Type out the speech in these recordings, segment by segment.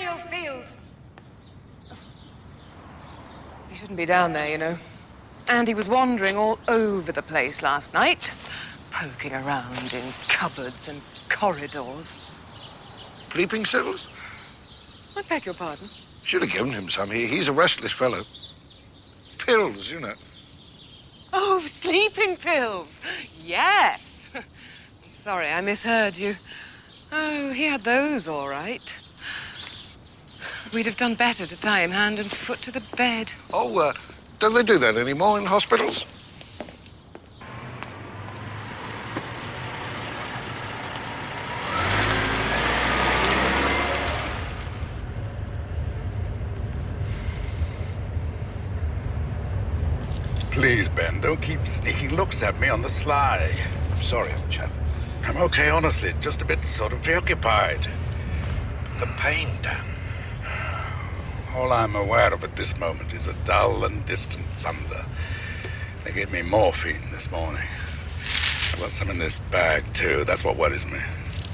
burial field. He shouldn't be down there, you know. And he was wandering all over the place last night, poking around in cupboards and corridors. Sleeping cells? I beg your pardon? Should have given him some. He's a restless fellow. Pills, you know. Oh, sleeping pills. Yes. Sorry, I misheard you. Oh, he had those all right. We'd have done better to tie him hand and foot to the bed. Oh, don't they do that anymore in hospitals? Please, Ben, don't keep sneaking looks at me on the sly. I'm sorry, old chap. I'm okay, honestly. Just a bit sort of preoccupied. The pain, Dan. All I'm aware of at this moment is a dull and distant thunder. They gave me morphine this morning. I've got some in this bag, too. That's what worries me.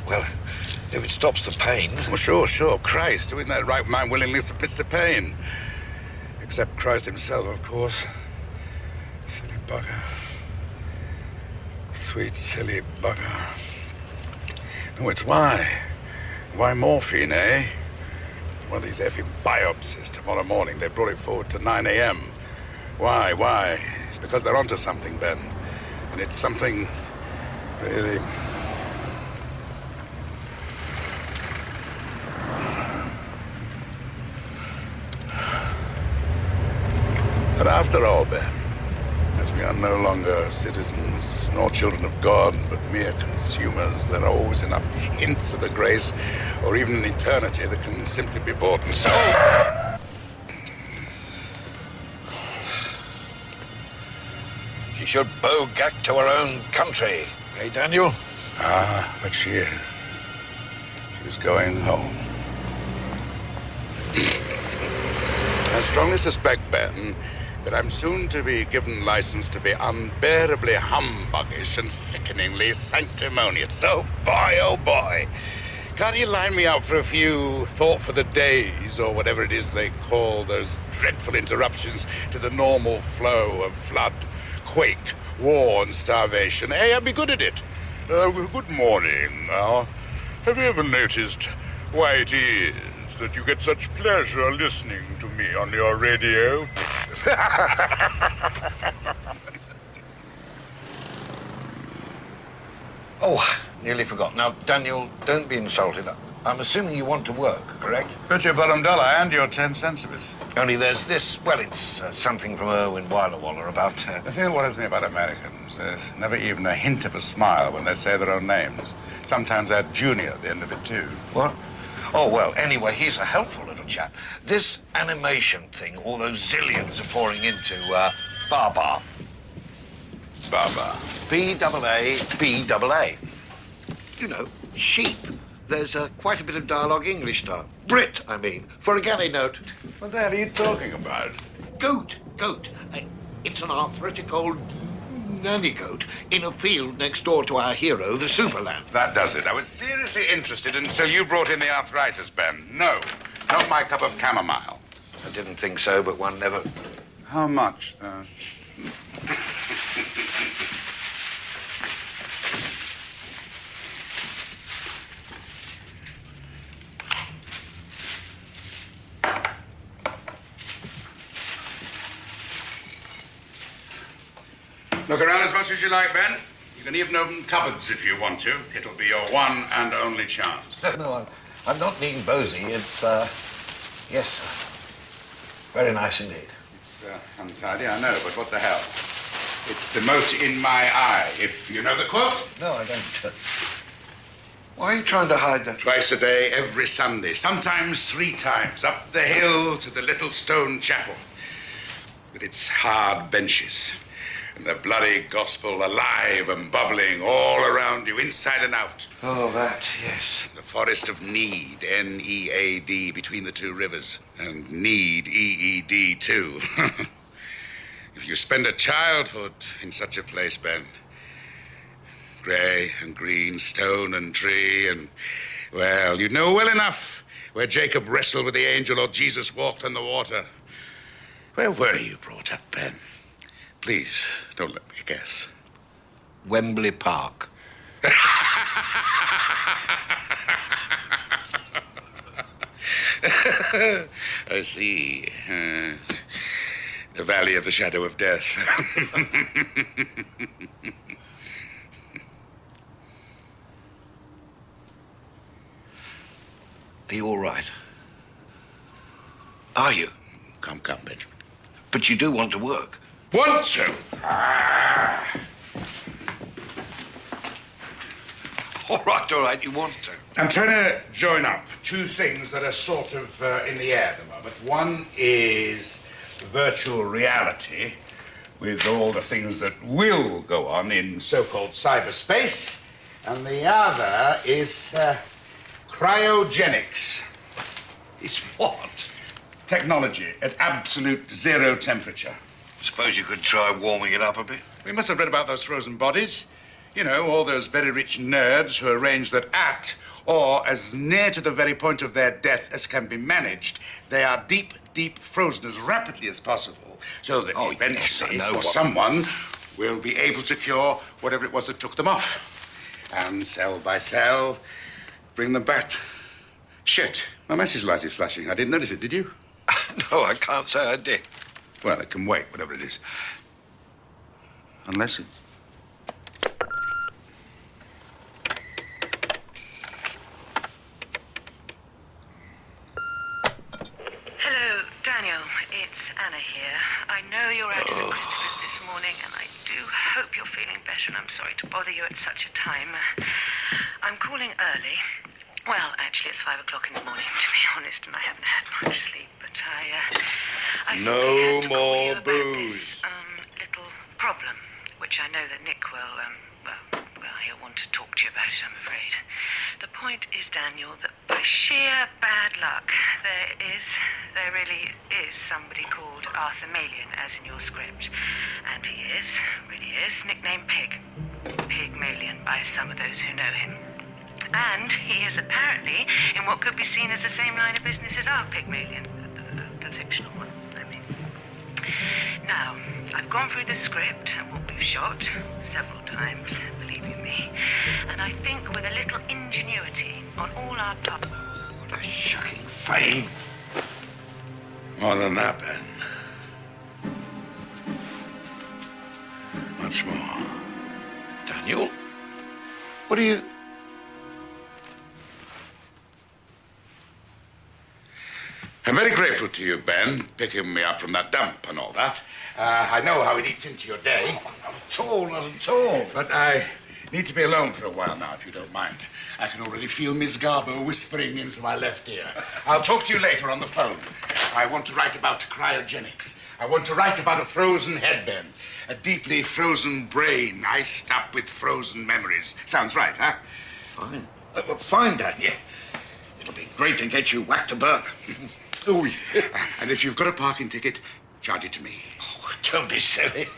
Well, if it stops the pain... Well, sure. Christ, who in their right mind willingly submits to pain? Except Christ himself, of course. Silly bugger. Sweet, silly bugger. No, it's why. Why morphine, eh? One of these effing biopsies tomorrow morning. They brought it forward to 9 a.m. Why? It's because they're onto something, Ben. And it's something really... But after all, Ben, as we are no longer citizens nor children of God, but mere consumers, there are always enough hints of a grace or even an eternity that can simply be bought and sold. She should bow back to her own country. Hey, Daniel? Ah, but she is. She's going home. I strongly suspect, Ben, that I'm soon to be given license to be unbearably humbuggish and sickeningly sanctimonious. So, boy, oh boy, can't you line me up for a few thought for the days, or whatever it is they call those dreadful interruptions to the normal flow of flood, quake, war, and starvation? Hey, I'd be good at it. Good morning. Now, have you ever noticed why it is that you get such pleasure listening to me on your radio? Oh, nearly forgot. Now, Daniel, don't be insulted. I'm assuming you want to work, correct? Bet your bottom dollar and your 10 cents of it. Only there's this. Well, it's something from Irwin Walla about... The thing that worries me about Americans, there's never even a hint of a smile when they say their own names. Sometimes add junior at the end of it, too. What? Oh, well, anyway, he's a helpful little chap. This animation thing, all those zillions are pouring into, Baba. Baba. B-double-A. You know, sheep. There's quite a bit of dialogue English style. Brit, I mean, for a galley note. What the hell are you talking about? Goat. It's an arthritic old nanny goat in a field next door to our hero, the Superlamb. That does it. I was seriously interested until you brought in the arthritis, Ben. No, not my cup of chamomile. I didn't think so, but one never... How much? Look around as much as you like, Ben. You can even open cupboards if you want to. It'll be your one and only chance. No, I'm not being bozy. It's, yes, sir. Very nice indeed. It's untidy, I know, but what the hell? It's the mote in my eye, if you know the quote. No, I don't. Why are you trying to hide that? Twice a day, every Sunday, sometimes 3 times, up the hill to the little stone chapel, with its hard benches, and the bloody gospel alive and bubbling all around you, inside and out. Oh, that, yes. The forest of Need, N-E-A-D, between the 2 rivers, and Need, E-E-D, too. If you spend a childhood in such a place, Ben, grey and green, stone and tree, and, well, you know well enough where Jacob wrestled with the angel or Jesus walked on the water. Where were you brought up, Ben? Please, don't let me guess. Wembley Park. I see. The Valley of the Shadow of Death. Are you all right? Are you? Come, Benjamin. But you do want to work. Want to? All right, you want to. I'm trying to join up two things that are sort of in the air at the moment. One is virtual reality, with all the things that will go on in so-called cyberspace. And the other is cryogenics. It's what? Technology at absolute zero temperature. Suppose you could try warming it up a bit. We must have read about those frozen bodies. You know, all those very rich nerds who arrange that at, or as near to the very point of their death as can be managed, they are deep, deep frozen as rapidly as possible, so that eventually, yes, I know or someone will be able to cure whatever it was that took them off. And cell by cell, bring them back. Shit, my message light is flashing. I didn't notice it, did you? No, I can't say I did. Well, it can wait, whatever it is. Unless it's... Hello, Daniel. It's Anna here. I know you're out at St. Christopher's this morning, and I do hope you're feeling better, and I'm sorry to bother you at such a time. I'm calling early. Well, actually, it's 5 o'clock in the morning, to be honest, and I haven't had much sleep, but I No simply had to call more you about booze. this, little problem, which I know that Nick will, he'll want to talk to you about it, I'm afraid. The point is, Daniel, that by sheer bad luck, there really is somebody called Arthur Malian, as in your script. And he really is, nicknamed Pig. Pig Malian by some of those who know him. And he is apparently in what could be seen as the same line of business as our Pig Malian, the fictional one, I mean. Now, I've gone through the script and what we've shot several times, believe you me, and I think with a little ingenuity on all our parts. What a shocking fame. More than that, Ben. Much more. Daniel, what are you... I'm very grateful to you, Ben, picking me up from that dump and all that. I know how it eats into your day. Not at all. But I need to be alone for a while now, if you don't mind. I can already feel Miss Garbo whispering into my left ear. I'll talk to you later on the phone. I want to write about cryogenics. I want to write about a frozen head, Ben. A deeply frozen brain, iced up with frozen memories. Sounds right, huh? Fine. Fine, Daniel. It'll be great to get you whacked to Burke. Oh, yeah. And if you've got a parking ticket, charge it to me. Oh, don't be silly.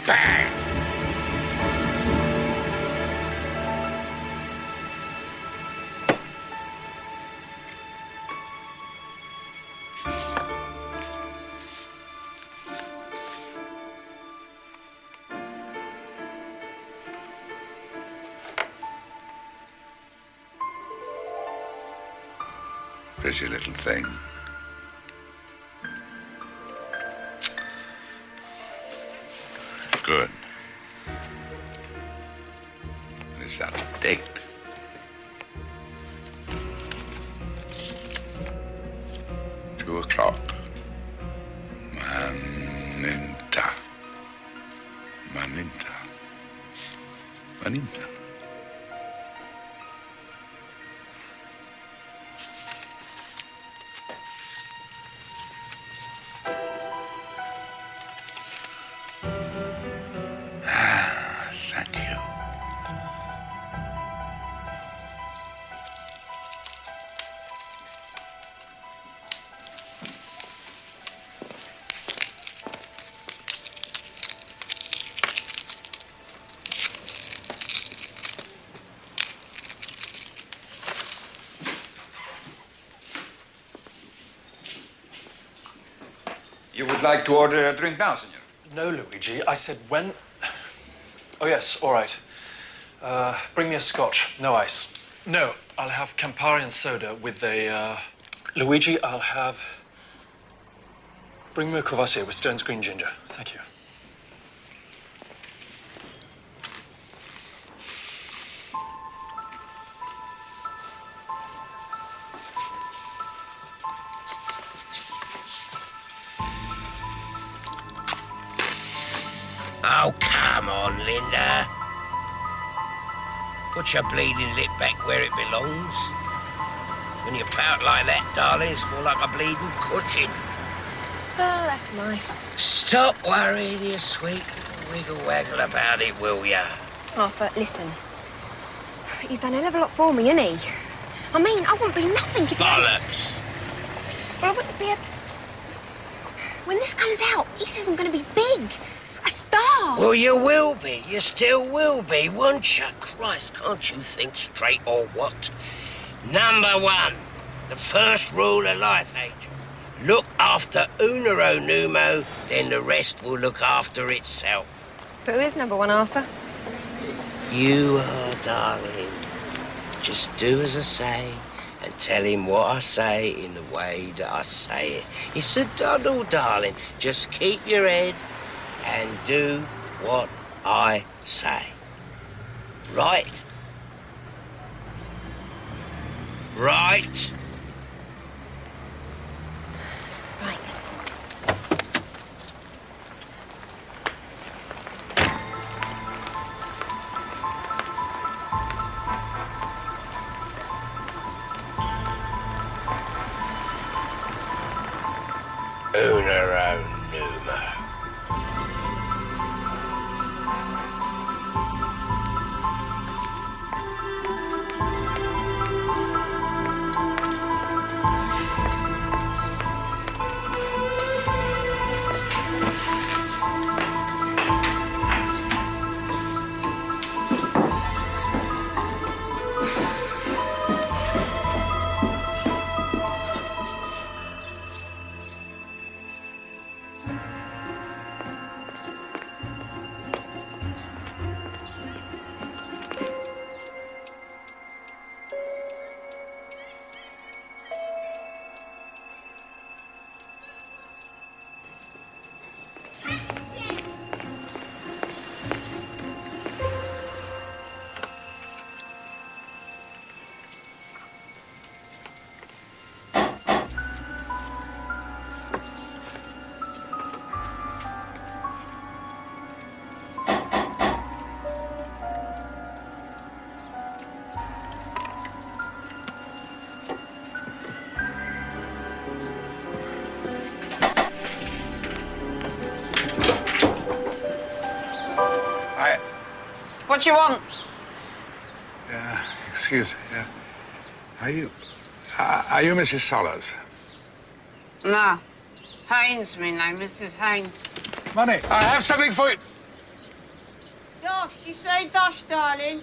Bang! Pretty little thing. Good. It's out of date. Two o'clock. Maninta. Maninta. Maninta. You would like to order a drink now, senor? No, Luigi. I said when... Oh, yes, all right. Bring me a scotch, no ice. No, I'll have Campari and soda with a... Luigi, I'll have... Bring me a Courvoisier with Stone's green ginger. Thank you. Oh, come on, Linda. Put your bleeding lip back where it belongs. When you pout like that, darling, it's more like a bleeding cushion. Oh, that's nice. Stop worrying, you sweet wiggle-waggle about it, will ya? Arthur, listen. He's done a hell of a lot for me, hasn't he? I mean, I wouldn't be nothing if... Bollocks! Well, I wouldn't be a... When this comes out, he says I'm going to be big. A star. Well, you will be. You still will be, won't you? Christ, can't you think straight or what? Number one, the first rule of life, Angel. Look after Unero Numo, then the rest will look after itself. But who is number one, Arthur? You are, darling. Just do as I say and tell him what I say in the way that I say it. It's a doddle, darling. Just keep your head and do what I say. Right? Right? Right. Unero Numo. What do you want? Excuse me. Are you Mrs. Sollers? No. Haynes, me name, Mrs. Haynes. Money. I have something for you. Dosh, you say dosh, darling?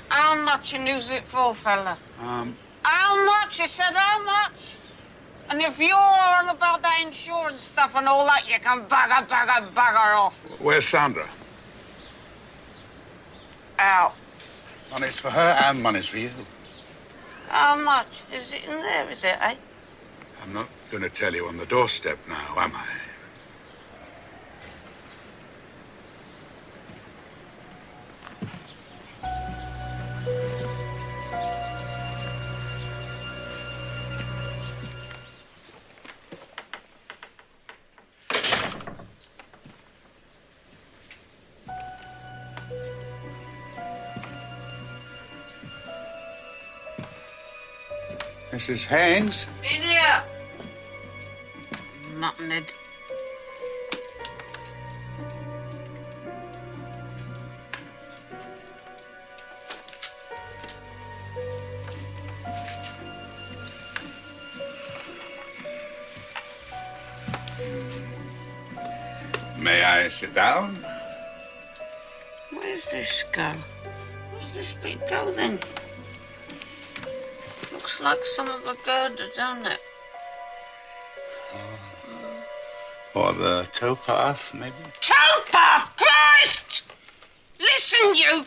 How much you use it for, fella? How much? You said how much? And if you're on about that insurance stuff and all that, you can bugger off. Where's Sandra? Out. Money's for her and money's for you. How much? Is it in there, is it, eh? I'm not going to tell you on the doorstep now, am I? Mrs. Haynes? In here. Muttonhead. May I sit down? Where's this go? Where's this bit go, then? Looks like some of a girder, don't it? Or the towpath, maybe? Towpath! Christ! Listen, you!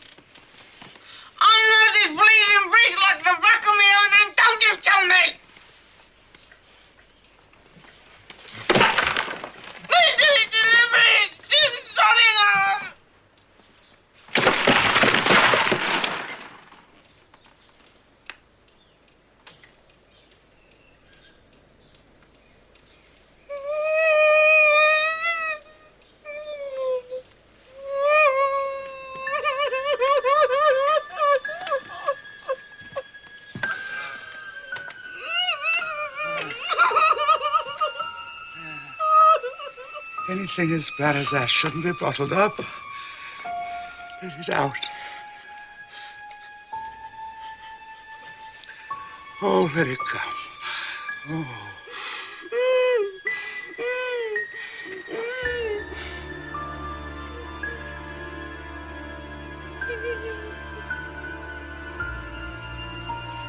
I know this bleeding bridge like the back of my own hand. Don't you tell me! Anything as bad as that shouldn't be bottled up. Let it out. Oh, let it come. Oh.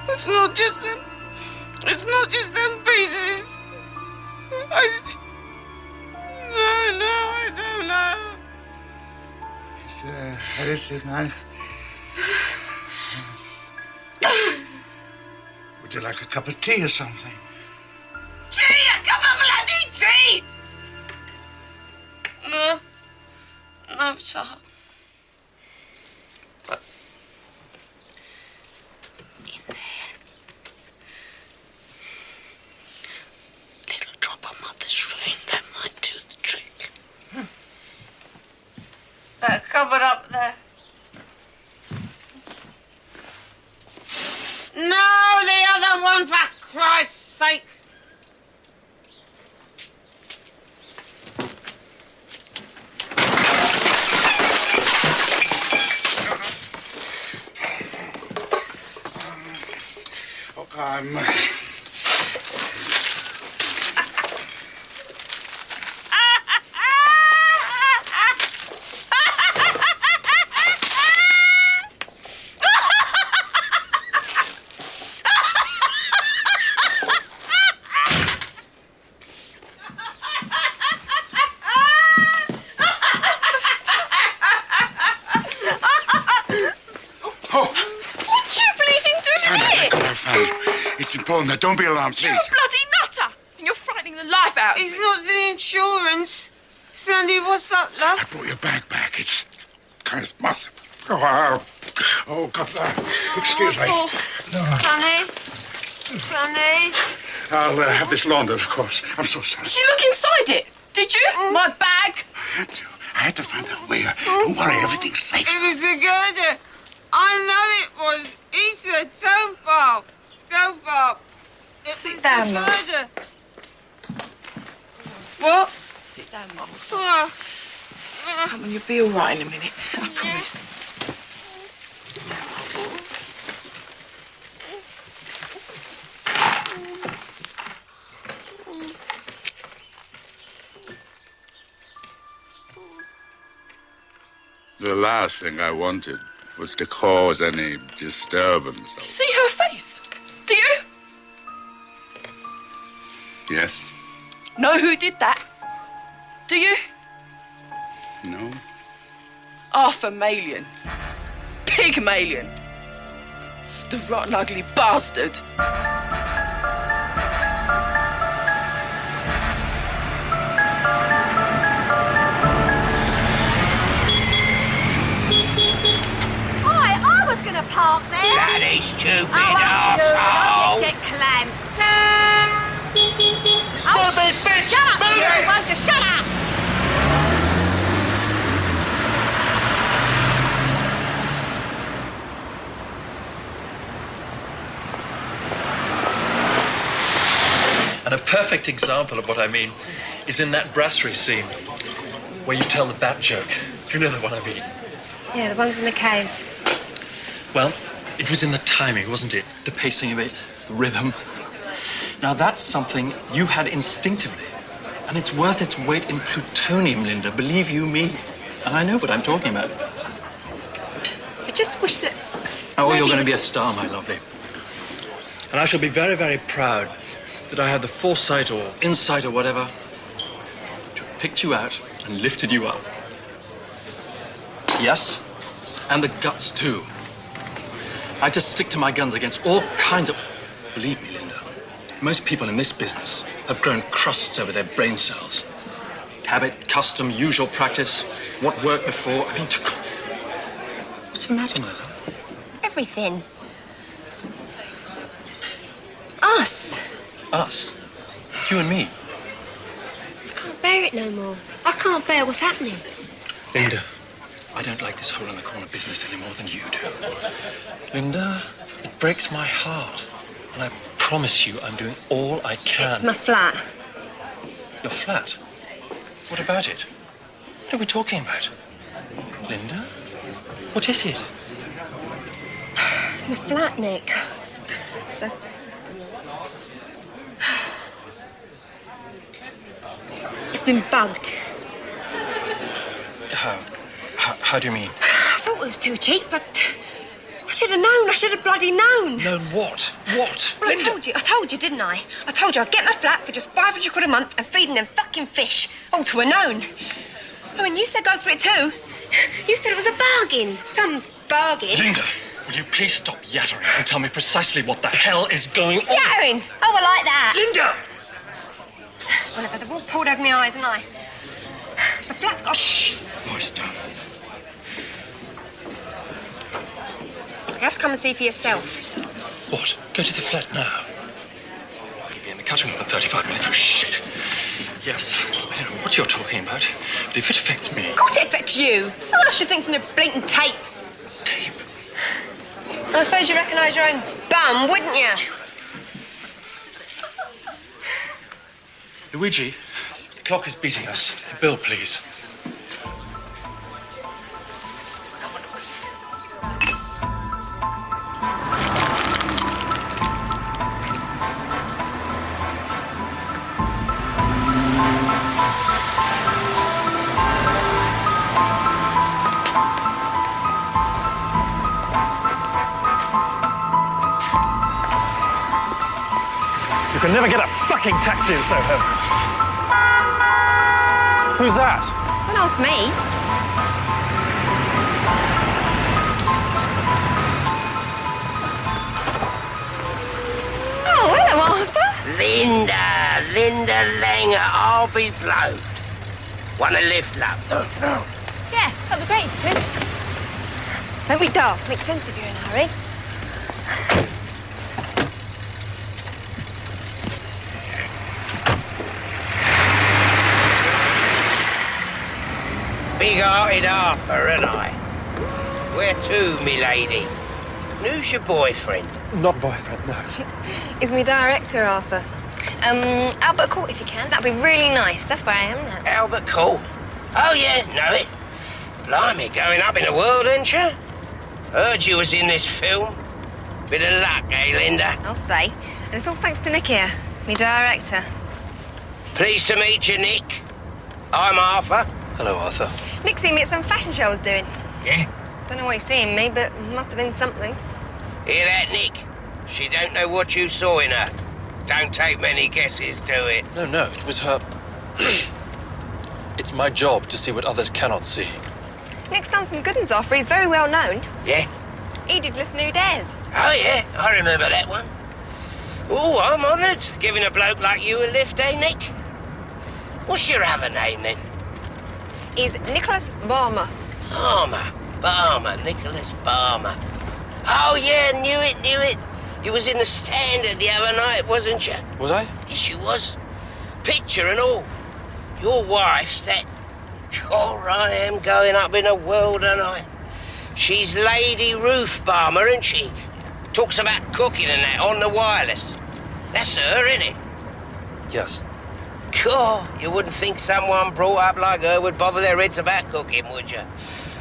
It's not just them. It's not just them pieces. I don't know. Is there anything would you like a cup of tea or something? Tea! A cup of bloody tea! No, sir. But in there, little drop of mother's rain, that might do the trick. That cupboard up there. No, the other one, for Christ's sake. Oh, I'm... It's important. Now, don't be alarmed, please. You're a bloody nutter! And you're frightening the life out of me. It's not the insurance. Sandy, what's up, love? I brought your bag back. It's kind of must. Oh, God. Excuse me. Oh, No, Sonny. I'll have this laundered, of course. I'm so sorry. Did you look inside it? Did you? My bag? I had to find out where. Don't worry, everything's safe. It was the girder. I know it was. He said towpath. Sit down, Mum. What? Sit down, Mum. Come on, you'll be all right in a minute. I promise. Sit down, Mum. The last thing I wanted was to cause any disturbance. See her face? Do you? Yes? Know who did that? Do you? No? Arthur Malian. Pygmalion. The rotten, ugly bastard. I was gonna park there. Bloody stupid Oh, arsehole. you get clamped. Stupid bitch! Shut up, you! Won't you shut up? And a perfect example of what I mean is in that brasserie scene where you tell the bat joke. You know the one I mean. Yeah, the ones in the cave. Well, it was in the timing, wasn't it? The pacing of it, the rhythm. Now that's something you had instinctively. And it's worth its weight in plutonium, Linda, believe you me. And I know what I'm talking about. I just wish that... Oh, you're going to be a star, my lovely. And I shall be very, very proud that I had the foresight or insight or whatever to have picked you out and lifted you up. Yes, and the guts too. I just stick to my guns against all kinds of... Believe me, Linda, most people in this business have grown crusts over their brain cells. Habit, custom, usual practice, what worked before. I mean, what's the matter, my love? Everything. Us. Us? You and me? I can't bear it no more. I can't bear what's happening. Linda, I don't like this hole-in-the-corner business any more than you do. Linda, it breaks my heart. And I promise you I'm doing all I can. It's my flat. Your flat? What about it? What are we talking about? Linda? What is it? It's my flat, Nick. Stop. It's been bugged. How do you mean? I thought it was too cheap, but I should have known. I should have bloody known. Known what? What? Well, Linda. I told you, didn't I? I told you I'd get my flat for just 500 quid a month and feeding them fucking fish. Oh, to a known. I mean, you said go for it too. You said it was a bargain. Some bargain. Linda, will you please stop yattering and tell me precisely what the hell is going on? Yattering? Oh, I like that. Linda! Whatever, they've all pulled over my eyes, and I... The flat's got... Shh! Voice down. You have to come and see for yourself. What? Go to the flat now? I'm going to be in the cutting room in 35 minutes. Oh, shit. Yes, I don't know what you're talking about, but if it affects me... Of course it affects you. Who else you think's in a blinking tape? Tape? I suppose you recognise your own bum, wouldn't you? Luigi, the clock is beating us. The bill, please. You can never get a fucking taxi in Soho. Who's that? Don't ask me. Oh, hello, Arthur. Linda Langer, I'll be blowed. Want a lift, love? No. Yeah, that'd be great if you could. Don't be daft. Makes sense if you're in a hurry. Big-hearted Arthur, and I. Where to, me lady? Who's your boyfriend? Not boyfriend, no. Is me director, Arthur. Albert Court, if you can. That'd be really nice. That's where I am now. Albert Court? Oh, yeah, know it. Blimey, going up in the world, ain't you? Heard you was in this film. Bit of luck, eh, Linda? I'll say. And it's all thanks to Nick here, me director. Pleased to meet you, Nick. I'm Arthur. Hello, Arthur. Nick seen me at some fashion show I was doing. Yeah? Don't know why he's seeing me, but must have been something. Hear that, Nick? She don't know what you saw in her. Don't take many guesses to it. No, it was her... It's my job to see what others cannot see. Nick's done some good uns, Arthur. He's very well known. Yeah? He did Listen Who Dares. Oh, yeah, I remember that one. Oh, I'm honoured, giving a bloke like you a lift, eh, Nick? What's your other name, then? He's Nicholas Barmer. Barmer, Nicholas Barmer. Oh, yeah, knew it. You was in the Standard the other night, wasn't you? Was I? Yes, you was. Picture and all. Your wife's that... Oh, I am going up in a world, and I... She's Lady Ruth Barmer, isn't she? Talks about cooking and that on the wireless. That's her, innit? Yes. God, you wouldn't think someone brought up like her would bother their heads about cooking, would you?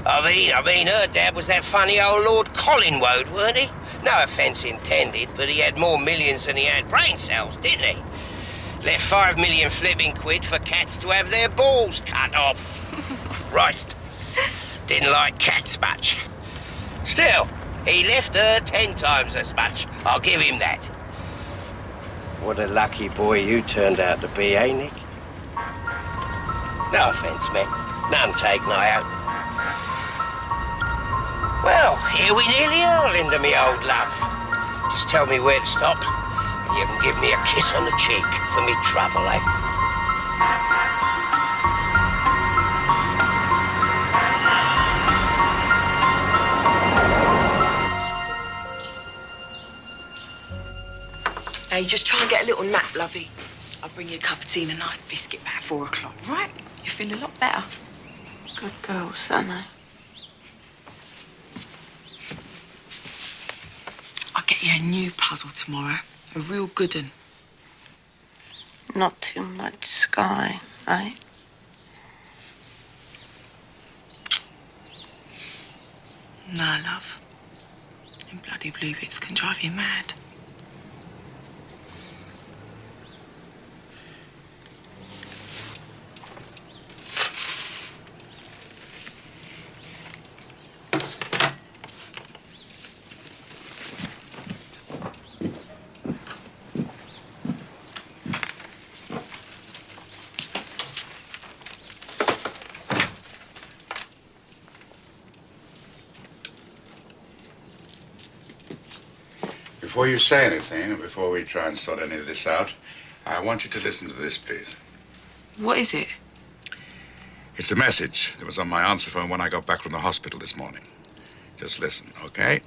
I mean, her dad was that funny old Lord Collingwood, weren't he? No offence intended, but he had more millions than he had brain cells, didn't he? Left 5 million flipping quid for cats to have their balls cut off. Christ. Didn't like cats much. Still, he left her 10 times as much. I'll give him that. What a lucky boy you turned out to be, eh, Nick? No offence, men. None taken, I hope. Well, here we nearly are, Linda, me old love. Just tell me where to stop, and you can give me a kiss on the cheek for me trouble, eh? Hey, just try and get a little nap, lovey. I'll bring you a cup of tea and a nice biscuit about 4 o'clock, right? You feel a lot better. Good girl, Sonny. I'll get you a new puzzle tomorrow. A real good one. Not too much sky, eh? No, love. Them bloody blue bits can drive you mad. Before you say anything, and before we try and sort any of this out, I want you to listen to this, please. What is it? It's a message that was on my answer phone when I got back from the hospital this morning. Just listen, okay?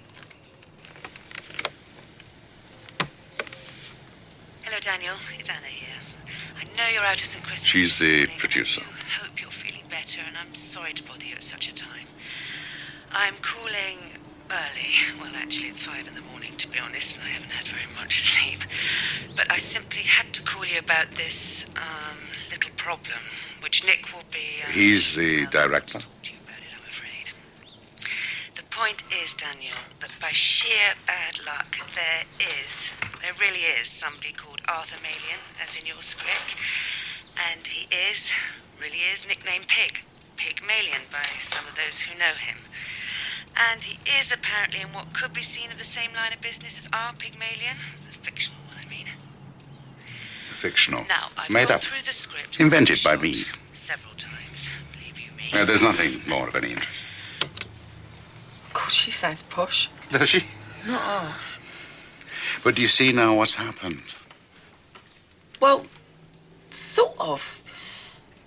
Hello, Daniel. It's Anna here. I know you're out of some Christmas. She's the this morning, producer. and I hope you're feeling better, and I'm sorry to bother you at such a time. I'm calling early. Well, actually, it's 5 in the morning, to be honest, and I haven't had very much sleep. But I simply had to call you about this, little problem, which Nick will be... He's the director? Talk to you about it, I'm afraid. The point is, Daniel, that by sheer bad luck, there really is somebody called Arthur Malian, as in your script, and he really is nicknamed Pig. Pig Malian by some of those who know him. And he is apparently in what could be seen of the same line of business as our Pygmalion. The fictional one, I mean. Fictional. Now, I've Made gone up. through the script. Invented by me. Several times, believe you me. There's nothing more of any interest. Of course, she sounds posh. Does she? Not half. But do you see now what's happened? Well, sort of.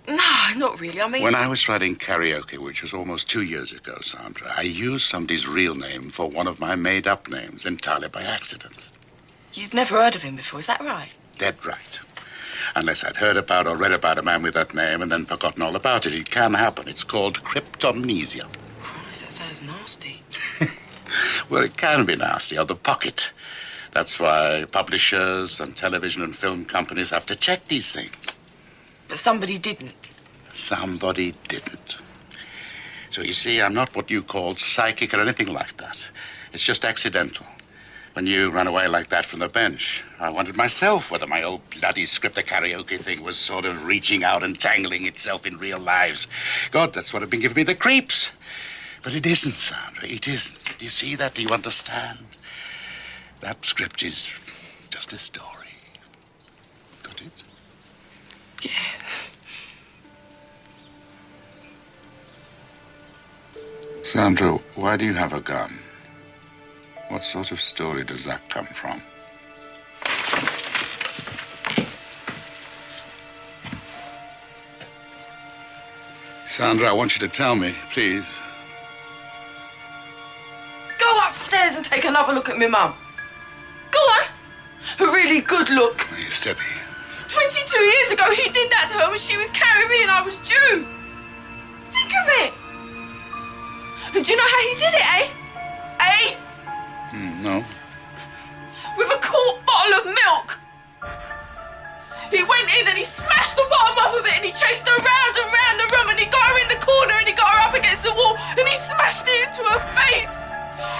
No, not really. I mean... When I was writing Karaoke, which was almost 2 years ago, Sandra, I used somebody's real name for one of my made-up names entirely by accident. You'd never heard of him before, is that right? Dead right. Unless I'd heard about or read about a man with that name and then forgotten all about it. It can happen. It's called cryptomnesia. Christ, that sounds nasty. Well, it can be nasty, or the pocket. That's why publishers and television and film companies have to check these things. But somebody didn't. Somebody didn't. So you see, I'm not what you call psychic or anything like that. It's just accidental. When you ran away like that from the bench, I wondered myself whether my old bloody script, the Karaoke thing, was sort of reaching out and tangling itself in real lives. God, that's what had been giving me the creeps. But it isn't, Sandra, it isn't. Do you see that? Do you understand? That script is just a story. Got it? Yeah. Sandra, why do you have a gun? What sort of story does that come from? Sandra, I want you to tell me, please. Go upstairs and take another look at me, Mum. Go on. A really good look. Hey, steady. 22 years ago, he did that to her when she was carrying me and I was due. Think of it. And do you know how he did it, eh? Eh? No. With a quart bottle of milk. He went in and he smashed the bottom off of it and he chased her round and round the room and he got her in the corner and he got her up against the wall and he smashed it into her face.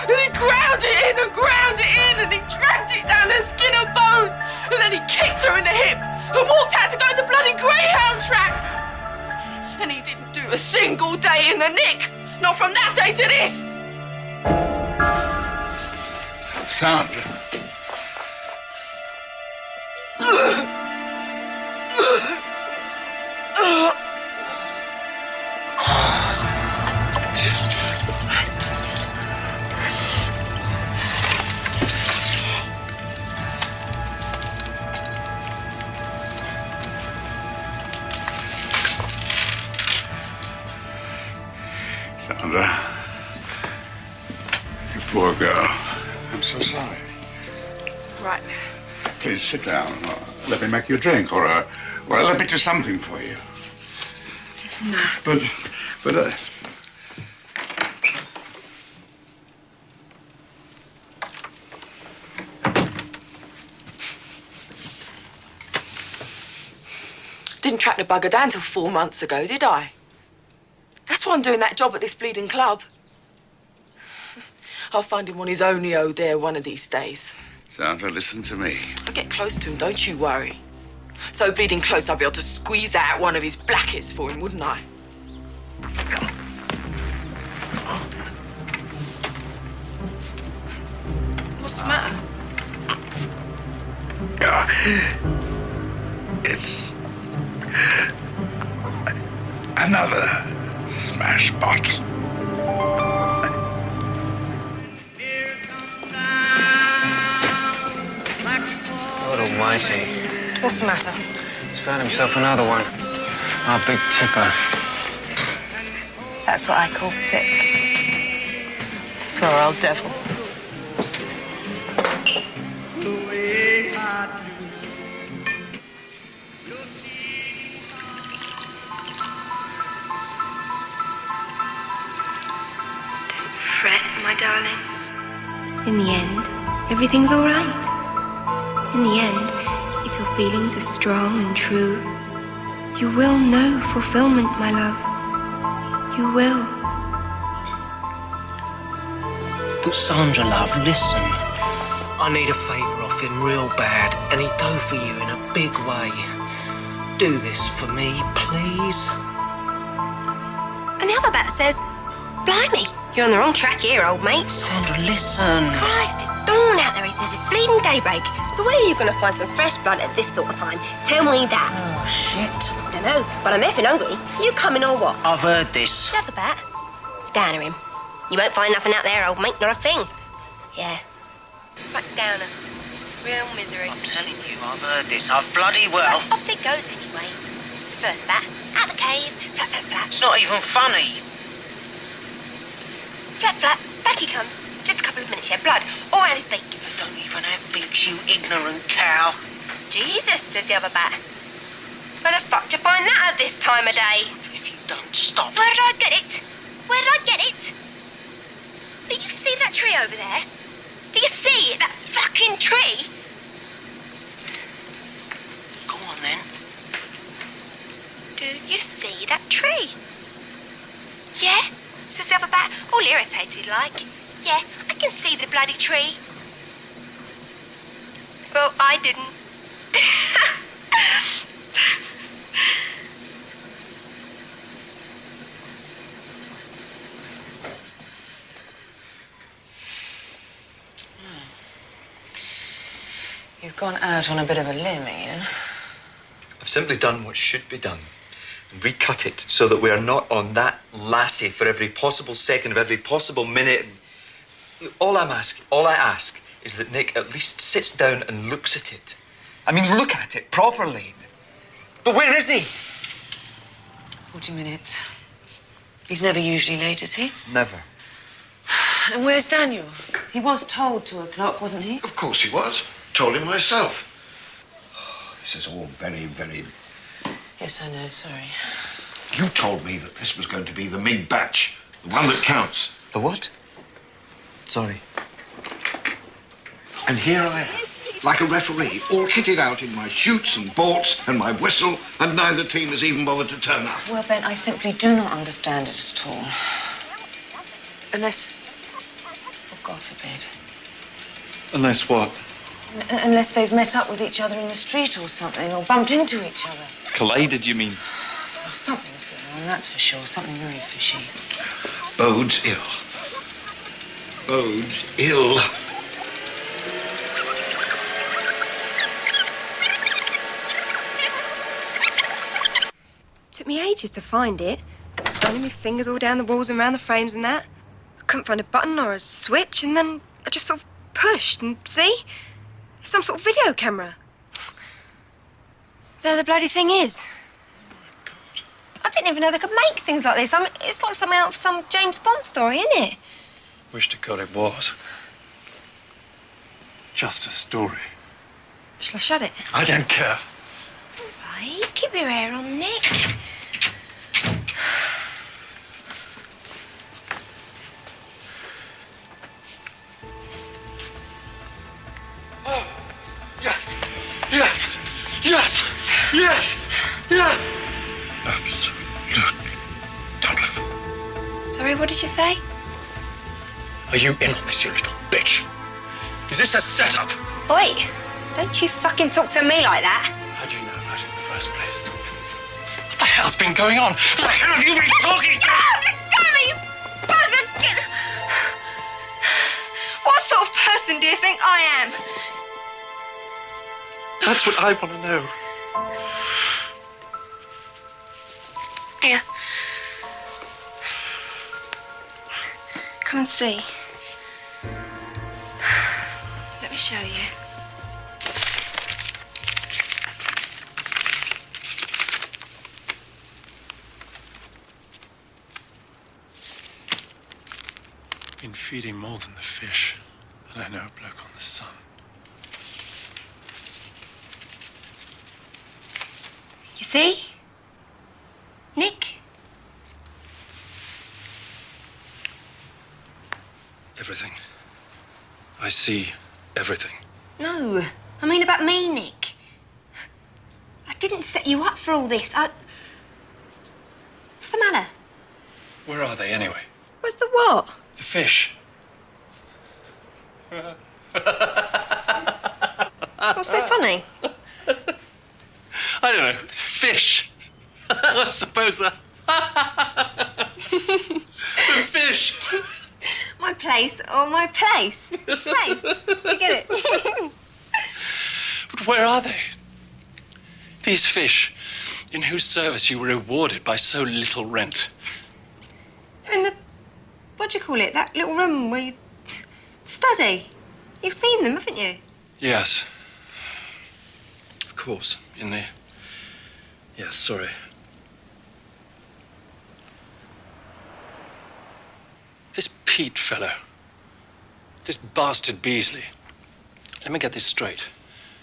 And he ground it in and ground it in and he dragged it down her skin and bone. And then he kicked her in the hip and walked out to go to the bloody greyhound track. And he didn't do a single day in the nick. Not from that day to this. Sandra. Sandra. You poor girl. I'm so sorry. Right. Please sit down. Or let me make you a drink, or well, let me do something for you. No. But Didn't track the bugger down till 4 months ago, did I? That's why I'm doing that job at this bleeding club. I'll find him on his only there one of these days. Sandra, listen to me. I'll get close to him, don't you worry. So bleeding close, I'll be able to squeeze out one of his blackets for him, wouldn't I? What's the matter? It's another smash bottle. God almighty. What's the matter? He's found himself another one. Our big tipper. That's what I call sick. Poor old devil. Fret, my darling. In the end, everything's all right. In the end, if your feelings are strong and true, you will know fulfillment, my love. You will. But Sandra, love, listen. I need a favour off him real bad, and he'd go for you in a big way. Do this for me, please. And the other bat says, blimey, you're on the wrong track here, old mate. Sandra, listen. Christ, it's dawn out there, he says. It's bleeding daybreak. So where are you going to find some fresh blood at this sort of time? Tell me that. Oh, shit. Dunno, but I'm effing hungry. You coming or what? I've heard this. Leather bat. Downer him. You won't find nothing out there, old mate, not a thing. Yeah. Right downer. Real misery. I'm telling you, I've heard this. I've bloody well. Off it goes anyway. First bat, out the cave, flap, flap, flap. It's not even funny. Flap, flap, back he comes. Just a couple of minutes, yeah. Blood all around his beak. You don't even have beaks, you ignorant cow. Jesus, says the other bat. Where the fuck do you find that at this time of day? If you don't stop. Where did I get it? Where did I get it? Do you see that tree over there? Do you see that fucking tree? Go on, then. Do you see that tree? Yeah? Says the other bat, all irritated like. Yeah, I can see the bloody tree. Well, I didn't. You've gone out on a bit of a limb, Ian. I've simply done what should be done and recut it so that we are not on that lassie for every possible second of every possible minute. All I ask is that Nick at least sits down and looks at it. I mean, look at it properly. But where is he? 40 minutes. He's never usually late, is he? Never. And where's Daniel? He was told 2 o'clock, wasn't he? Of course he was. Told him myself. Oh, this is all very, very... Yes, I know, sorry. You told me that this was going to be the big batch, the one that counts. The what? Sorry. And here I am, like a referee, all kitted out in my shoots and borts and my whistle, and neither team has even bothered to turn up. Well, Ben, I simply do not understand it at all. Unless... Oh, God forbid. Unless what? Unless they've met up with each other in the street or something, or bumped into each other. Collided, you mean? Well, something's going on, that's for sure. Something very fishy. Bodes ill. Bodes ill. Took me ages to find it. Running my fingers all down the walls and around the frames and that. I couldn't find a button or a switch, and then I just sort of pushed and see? Some sort of video camera. There the bloody thing is. Oh, my God. I didn't didn't even know they could make things like this. I mean, it's like something out of some James Bond story, isn't it? Wish to God it was. Just a story. Shall I shut it? I don't care. All right, keep your hair on, Nick. Oh, yes, yes, yes, yes, yes. Absolutely doubtful. Sorry, what did you say? Are you in on this, you little bitch? Is this a setup? Oi, don't you fucking talk to me like that. How do you know about it in the first place? What the hell's been going on? What the hell have you been talking to? Let go of me, you bugger! What sort of person do you think I am? That's what I want to know. Here. Come and see. Let me show you. Been feeding more than the fish, and I know a bloke on the sun. You see? Nick? Everything. I see everything. No, I mean about me, Nick. I didn't set you up for all this. What's the matter? Where are they anyway? Where's the what? The fish. What's so funny? I don't know. Fish. I suppose that. The fish. My place or my place? Place. You get it? But where are they? These fish, in whose service you were rewarded by so little rent. They're in the, what do you call it? That little room where you study. You've seen them, haven't you? Yes. Of course. In the... Yes, sorry. This Pete fellow, this bastard Beasley, let me get this straight.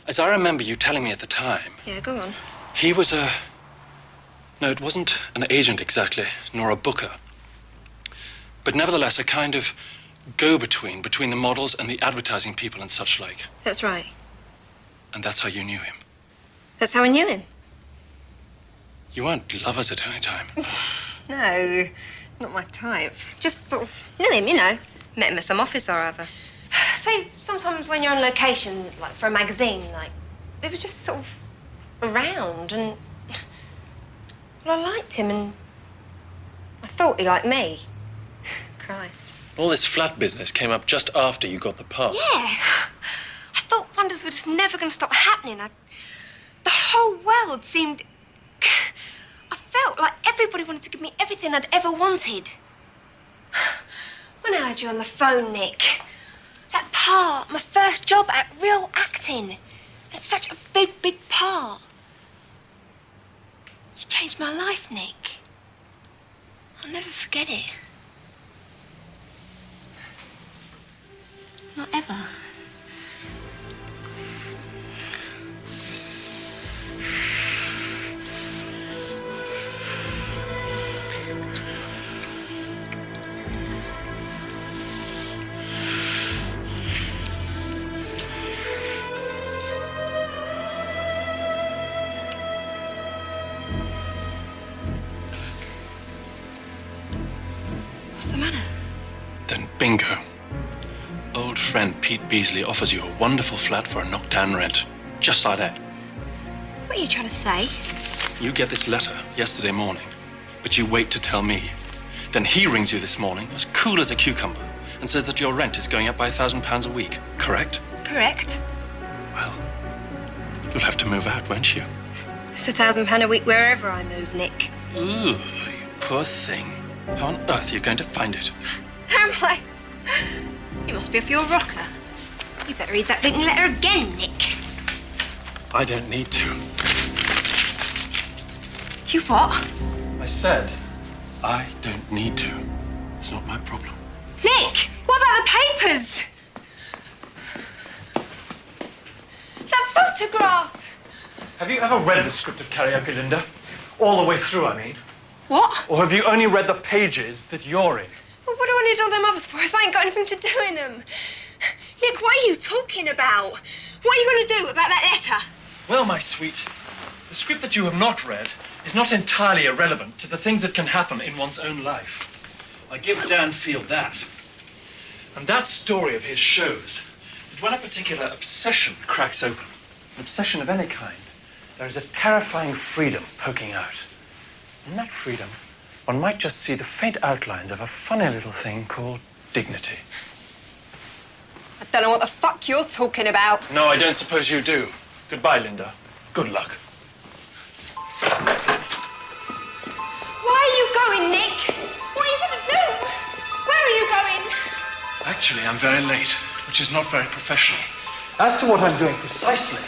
As I remember you telling me at the time... Yeah, go on. He was a... No, it wasn't an agent exactly, nor a booker. But nevertheless, a kind of go-between between the models and the advertising people and such like. That's right. And that's how you knew him. That's how I knew him. You weren't lovers at any time. No, not my type. Just sort of knew him, you know. Met him at some office or other. Say, sometimes when you're on location, like for a magazine, like, they were just sort of around and... Well, I liked him and I thought he liked me. Christ. All this flat business came up just after you got the part. Yeah. I thought wonders were just never going to stop happening. The whole world seemed... I felt like everybody wanted to give me everything I'd ever wanted. When I heard you on the phone, Nick, that part, my first job at real acting, it's such a big, big part. You changed my life, Nick. I'll never forget it. Not ever. What's the matter? Then bingo. Old friend Pete Beasley offers you a wonderful flat for a knockdown rent. Just like that. What are you trying to say? You get this letter yesterday morning, but you wait to tell me. Then he rings you this morning, as cool as a cucumber, and says that your rent is going up by £1,000 a week. Correct? Correct. Well, you'll have to move out, won't you? It's £1,000 a week wherever I move, Nick. Ooh, you poor thing. How on earth are you going to find it? How am I? You must be off your rocker. You better read that blinking letter again, Nick. I don't need to. You what? I said I don't need to. It's not my problem. Nick, what about the papers? That photograph! Have you ever read the script of Karaoke, Linda? All the way through, I mean. What? Or have you only read the pages that you're in? Well, what do I need all them others for if I ain't got anything to do in them? Nick, what are you talking about? What are you going to do about that letter? Well, my sweet, the script that you have not read is not entirely irrelevant to the things that can happen in one's own life. I give Dan Field that. And that story of his shows that when a particular obsession cracks open, an obsession of any kind, there is a terrifying freedom poking out. In that freedom, one might just see the faint outlines of a funny little thing called dignity. I don't know what the fuck you're talking about. No, I don't suppose you do. Goodbye, Linda. Good luck. Why are you going, Nick? What are you going to do? Where are you going? Actually, I'm very late, which is not very professional. As to what I'm doing precisely,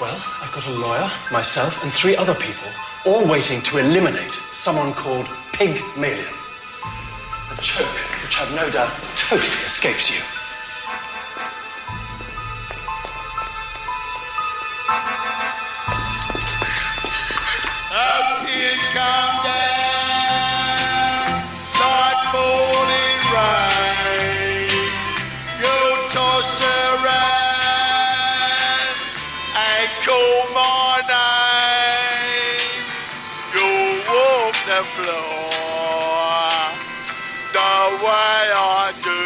well, I've got a lawyer, myself, and 3 other people, all waiting to eliminate someone called Pygmalion. A joke which I've no doubt totally escapes you. Tears come down like falling rain. You'll toss around and call my name. You'll walk the floor the way I do.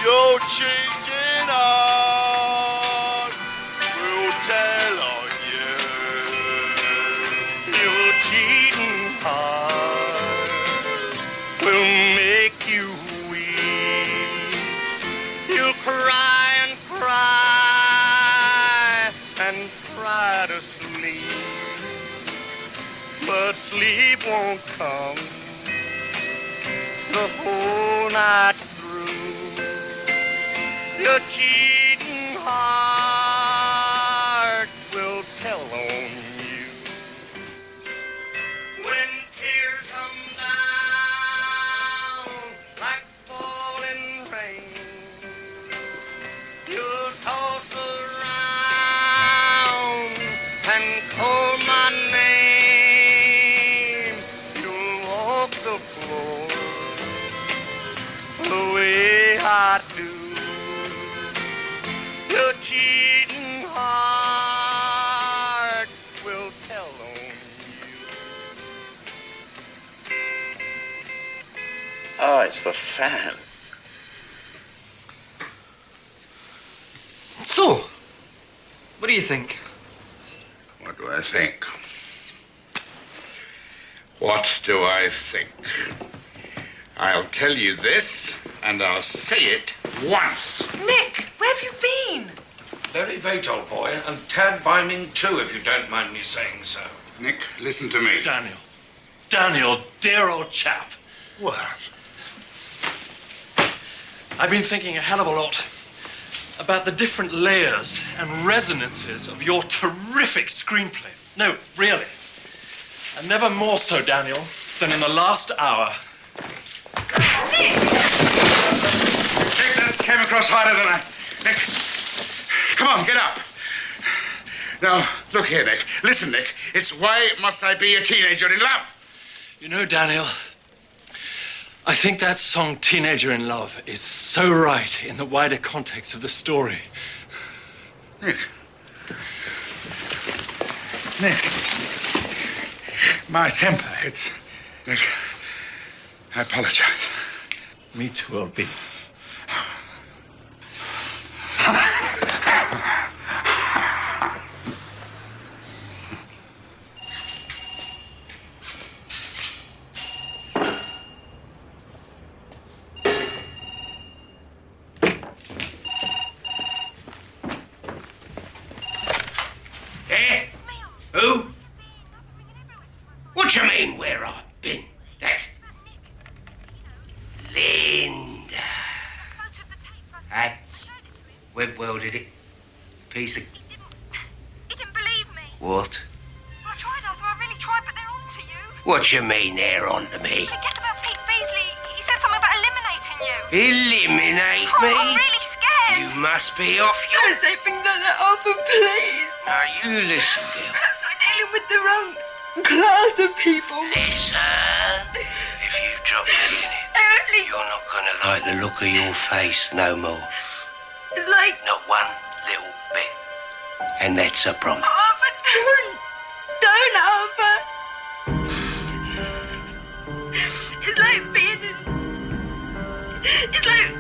Your cheating heart will tell on you. Your cheating heart will make you weep. You'll cry and cry and try to sleep, but sleep won't come the whole night through. Your cheating heart will tell on you. When tears come down like falling rain, you'll toss around and call my name. You'll walk the floor the way I do. Your cheating heart will tell on you. Oh, it's the fan. So, what do you think? What do I think? What do I think? I'll tell you this, and I'll say it once. Nick, where have you been? Very late, old boy, and tad binding too, if you don't mind me saying so. Nick, listen to me. Daniel. Daniel, dear old chap. What? I've been thinking a hell of a lot about the different layers and resonances of your terrific screenplay. No, really. And never more so, Daniel, than in the last hour. Nick, that came across harder than I... Nick, come on, get up. Now, look here, Nick. Listen, Nick. It's why must I be a teenager in love? You know, Daniel, I think that song, Teenager in Love, is so right in the wider context of the story. Nick. Nick. My temper, it's... Nick, I apologize. Me too, old B. Eh? Who? What you mean, where I've been? That's... Linda. Hey? Web welded it. Piece of... He didn't believe me. What? I tried, I What you mean they're onto me? Forget about Pete Beasley. He said something about eliminating you. Eliminate Oh, me? I'm really scared. You must be off your... Don't say things like that, Arthur, please. Now you listen, girl. Perhaps we're dealing with the wrong class of people. Listen. If you drop this in it, you're not gonna like the look of your face no more. It's like... Not one little bit. And that's a promise. Arthur, don't, Arthur. It's like being in... It's like